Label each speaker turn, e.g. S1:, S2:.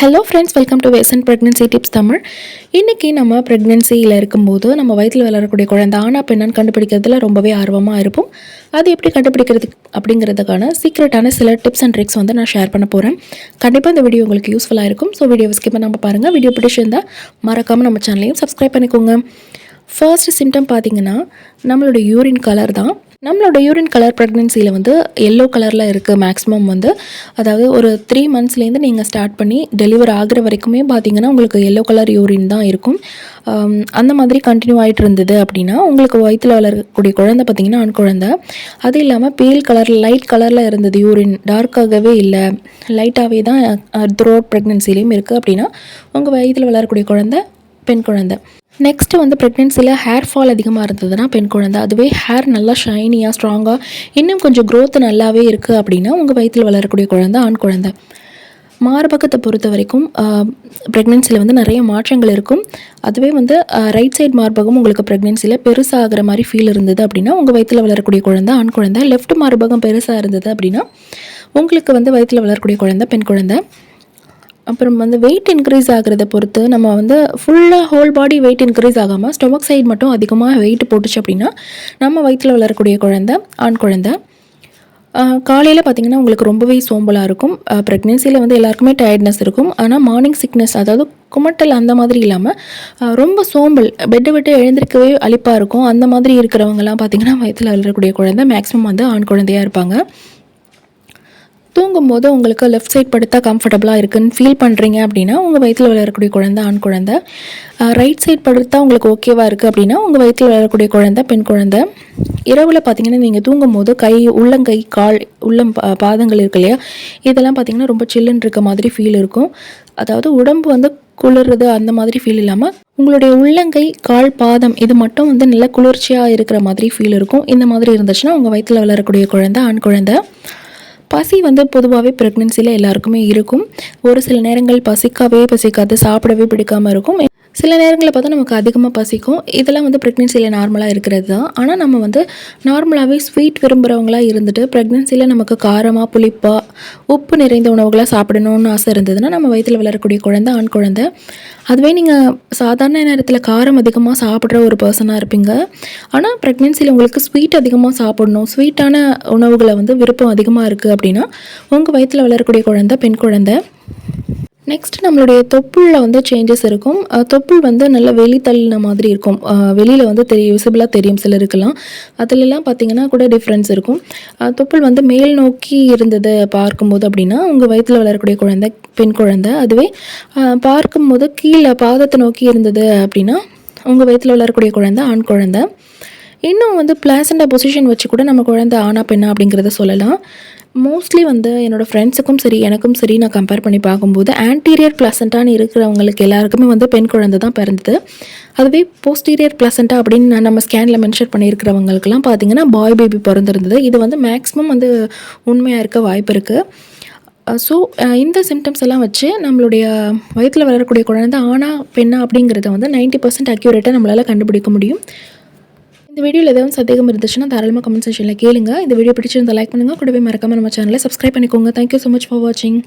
S1: Hello friends, welcome to வேசன் pregnancy tips Tamil. இன்றைக்கி நம்ம ப்ரெக்னென்சியில் இருக்கும்போது நம்ம வயிற்றில் வளரக்கூடிய குழந்தை ஆனா பெண்ணான்னு கண்டுபிடிக்கிறதுல ரொம்பவே ஆர்வமாக இருப்போம். அது எப்படி கண்டுபிடிக்கிறது அப்படிங்கிறதுக்கான சீக்ரெட்டான சில டிப்ஸ் அண்ட் ட்ரிக்ஸ் வந்து நான் ஷேர் பண்ண போகிறேன். கண்டிப்பாக இந்த வீடியோ உங்களுக்கு யூஸ்ஃபுல்லாக இருக்கும். ஸோ வீடியோவை ஸ்கிப் பண்ணாமல் பாருங்கள். வீடியோ பிடிச்சிருந்தால் மறக்காமல் நம்ம சேனலையும் சப்ஸ்கிரைப் பண்ணிக்கோங்க. ஃபர்ஸ்ட் சிம்டம் பார்த்திங்கன்னா நம்மளோட யூரின் கலர் தான். நம்மளோட யூரின் கலர் ப்ரெக்னென்சியில் வந்து எல்லோ கலரில் இருக்குது மேக்ஸிமம் வந்து. அதாவது ஒரு 3 மந்த்ஸ்லேருந்து நீங்கள் ஸ்டார்ட் பண்ணி டெலிவர் ஆகிற வரைக்குமே பார்த்திங்கன்னா உங்களுக்கு எல்லோ கலர் யூரின் தான் இருக்கும். அந்த மாதிரி கண்டினியூ ஆகிட்டு இருந்தது அப்படின்னா உங்களுக்கு வயிற்றில் வளரக்கூடிய குழந்தை பார்த்திங்கன்னா ஆண் குழந்தை. அது இல்லாமல் பேல் கலர் லைட் கலரில் இருந்தது யூரின், டார்க்காகவே இல்லை, லைட்டாகவே தான் த்ரூ அவுட் ப்ரெக்னென்சிலையும் இருக்குது அப்படின்னா உங்கள் வயிற்றில் வளரக்கூடிய குழந்தை பெண் குழந்தை. நெக்ஸ்ட்டு வந்து ப்ரெக்னென்சியில் ஹேர் ஃபால் அதிகமாக இருந்ததுன்னா பெண் குழந்தை. அதுவே ஹேர் நல்லா ஷைனியாக ஸ்ட்ராங்காக இன்னும் கொஞ்சம் க்ரோத் நல்லாவே இருக்குது அப்படின்னா உங்கள் வயிற்றில் வளரக்கூடிய குழந்தை ஆண் குழந்தை. மார்பகத்தை பொறுத்த வரைக்கும் ப்ரெக்னென்சியில் வந்து நிறைய மாற்றங்கள் இருக்கும். அதுவே வந்து ரைட் சைட் மார்பகம் உங்களுக்கு ப்ரெக்னென்சியில் பெருசாகிற மாதிரி ஃபீல் இருந்தது அப்படின்னா உங்கள் வயிற்றில் வளரக்கூடிய குழந்தை ஆண் குழந்தை. லெஃப்ட் மார்பகம் பெருசாக இருந்தது அப்படின்னா உங்களுக்கு வந்து வயிற்றில் வளரக்கூடிய குழந்தை பெண் குழந்தை. அப்புறம் வந்து வெயிட் இன்க்ரீஸ் ஆகிறத பொறுத்து நம்ம வந்து ஃபுல்லாக ஹோல் பாடி வெயிட் இன்க்ரீஸ் ஆகாமல் ஸ்டொமக் சைடு மட்டும் அதிகமாக வெயிட் போட்டுச்சு அப்படின்னா நம்ம வயிற்றில் வளரக்கூடிய குழந்தை ஆண் குழந்தை. காலையில் பார்த்திங்கன்னா உங்களுக்கு ரொம்பவே சோம்பலாக இருக்கும். ப்ரெக்னென்சியில் வந்து எல்லாருக்குமே டயர்ட்னஸ் இருக்கும். ஆனால் மார்னிங் சிக்னஸ், அதாவது குமட்டல் அந்த மாதிரி இல்லாமல் ரொம்ப சோம்பல், பெட்டை விட்டு எழுந்திருக்கவே அளிப்பாக இருக்கும். அந்த மாதிரி இருக்கிறவங்கலாம் பார்த்திங்கன்னா வயிற்றில் வளரக்கூடிய குழந்தை மேக்ஸிமம் வந்து ஆண் குழந்தையாக இருப்பாங்க. தூங்கும்போது உங்களுக்கு லெஃப்ட் சைட் படுத்தா கம்ஃபர்டபுளாக இருக்குதுன்னு ஃபீல் பண்ணுறீங்க அப்படின்னா உங்கள் வயிற்றில் வளரக்கூடிய குழந்தை ஆண் குழந்தை. ரைட் சைட் படுத்தா உங்களுக்கு ஓகேவாக இருக்குது அப்படின்னா உங்கள் வயிற்றில் வளரக்கூடிய குழந்தை பெண் குழந்தை. இரவில் பார்த்திங்கன்னா நீங்கள் தூங்கும்போது கை, உள்ளங்கை, கால், பாதங்கள் இருக்கு இல்லையா, இதெல்லாம் பார்த்திங்கன்னா ரொம்ப சில்லுன்னு இருக்க மாதிரி ஃபீல் இருக்கும். அதாவது உடம்பு வந்து குளிர்றது அந்த மாதிரி ஃபீல் இல்லாமல் உங்களுடைய உள்ளங்கை, கால், பாதம் இது மட்டும் வந்து நல்ல குளிர்ச்சியாக இருக்கிற மாதிரி ஃபீல் இருக்கும். இந்த மாதிரி இருந்துச்சுன்னா உங்கள் வயிற்றில் வளரக்கூடிய குழந்தை ஆண் குழந்தை. பசி வந்து பொதுவாகவே ப்ரெக்னென்சியில் எல்லாருக்குமே இருக்கும். ஒரு சில நேரங்கள் பசிக்காது, சாப்பிடவே பிடிக்காமல் இருக்கும். சில நேரங்களில் பார்த்தா நமக்கு அதிகமாக பசிக்கும். இதெல்லாம் வந்து ப்ரெக்னென்சியில் நார்மலாக இருக்கிறது தான். ஆனால் நம்ம வந்து நார்மலாகவே ஸ்வீட் விரும்புகிறவங்களாக இருந்துட்டு ப்ரெக்னென்சியில் நமக்கு காரமாக, புளிப்பாக, உப்பு நிறைந்த உணவுகளாக சாப்பிடணும்னு ஆசை இருந்ததுன்னா நம்ம வயிற்றில் வளரக்கூடிய குழந்தை ஆண் குழந்தை. அதுவே நீங்கள் சாதாரண நேரத்தில் காரம் அதிகமாக சாப்பிட்ற ஒரு பர்சனாக இருப்பீங்க. ஆனால் ப்ரெக்னென்சியில் உங்களுக்கு ஸ்வீட் அதிகமாக சாப்பிடணும், ஸ்வீட்டான உணவுகளை வந்து விருப்பம் அதிகமாக இருக்குது அப்படின்னா உங்கள் வயிற்றில் வளரக்கூடிய குழந்தை பெண் குழந்தை. நெக்ஸ்ட் நம்மளுடைய தொப்புளில் வந்து சேஞ்சஸ் இருக்கும். தொப்புள் வந்து நல்லா வெளி தள்ளின மாதிரி இருக்கும். வெளியில் வந்து விசிபிளாக தெரியும் சிலருக்கெல்லாம். அதிலெல்லாம் பார்த்திங்கன்னா கூட டிஃப்ரென்ஸ் இருக்கும். தொப்புள் வந்து மேல் நோக்கி இருந்தது பார்க்கும்போது அப்படின்னா உங்கள் வயிற்றில் வளரக்கூடிய குழந்தை பெண் குழந்தை. அதுவே பார்க்கும்போது கீழே பாதத்தை நோக்கி இருந்தது அப்படின்னா உங்கள் வயிற்றில் வளரக்கூடிய குழந்தை ஆண் குழந்தை. இன்னும் வந்து பிளாசண்டா பொசிஷன் வச்சு கூட நம்ம குழந்தை ஆனா பெண்ணா அப்படிங்கிறத சொல்லலாம். மோஸ்ட்லி வந்து என்னோடய ஃப்ரெண்ட்ஸுக்கும் சரி எனக்கும் சரி நான் கம்பேர் பண்ணி பார்க்கும்போது ஆன்டீரியர் பிளசண்டான்னு இருக்கிறவங்களுக்கு எல்லாருக்குமே வந்து பெண் குழந்தை தான் பிறந்தது. அதுவே போஸ்டீரியர் பிளசண்டா அப்படின்னு நம்ம ஸ்கேனில் மென்ஷன் பண்ணியிருக்கிறவங்களுக்குலாம் பார்த்திங்கன்னா பாய் பேபி பிறந்திருந்தது. இது வந்து மேக்ஸிமம் வந்து உண்மையாக இருக்க வாய்ப்பு இருக்குது. ஸோ இந்த சிம்டம்ஸ் எல்லாம் வச்சு நம்மளுடைய வயிற்றில் வளரக்கூடிய குழந்தை ஆனா பெண்ணா அப்படிங்கிறத வந்து 90% அக்யூரேட்டாக நம்மளால் கண்டுபிடிக்க முடியும். இந்த வீடியோவில் ஏதாவது சந்தேகம் இருந்துச்சுன்னா தாராளமாக கமெண்ட் செக்ஷனில் கேளுங்க. இந்த வீடியோ பிடிச்சிருந்தால் லைக் பண்ணுங்கள். கூடவே மறக்காமல் நம்ம சேனலை சப்ஸ்கிரைப் பண்ணிக்கோங்க. தேங்க்யூ ஸோ மச் ஃபார் வாட்சிங்.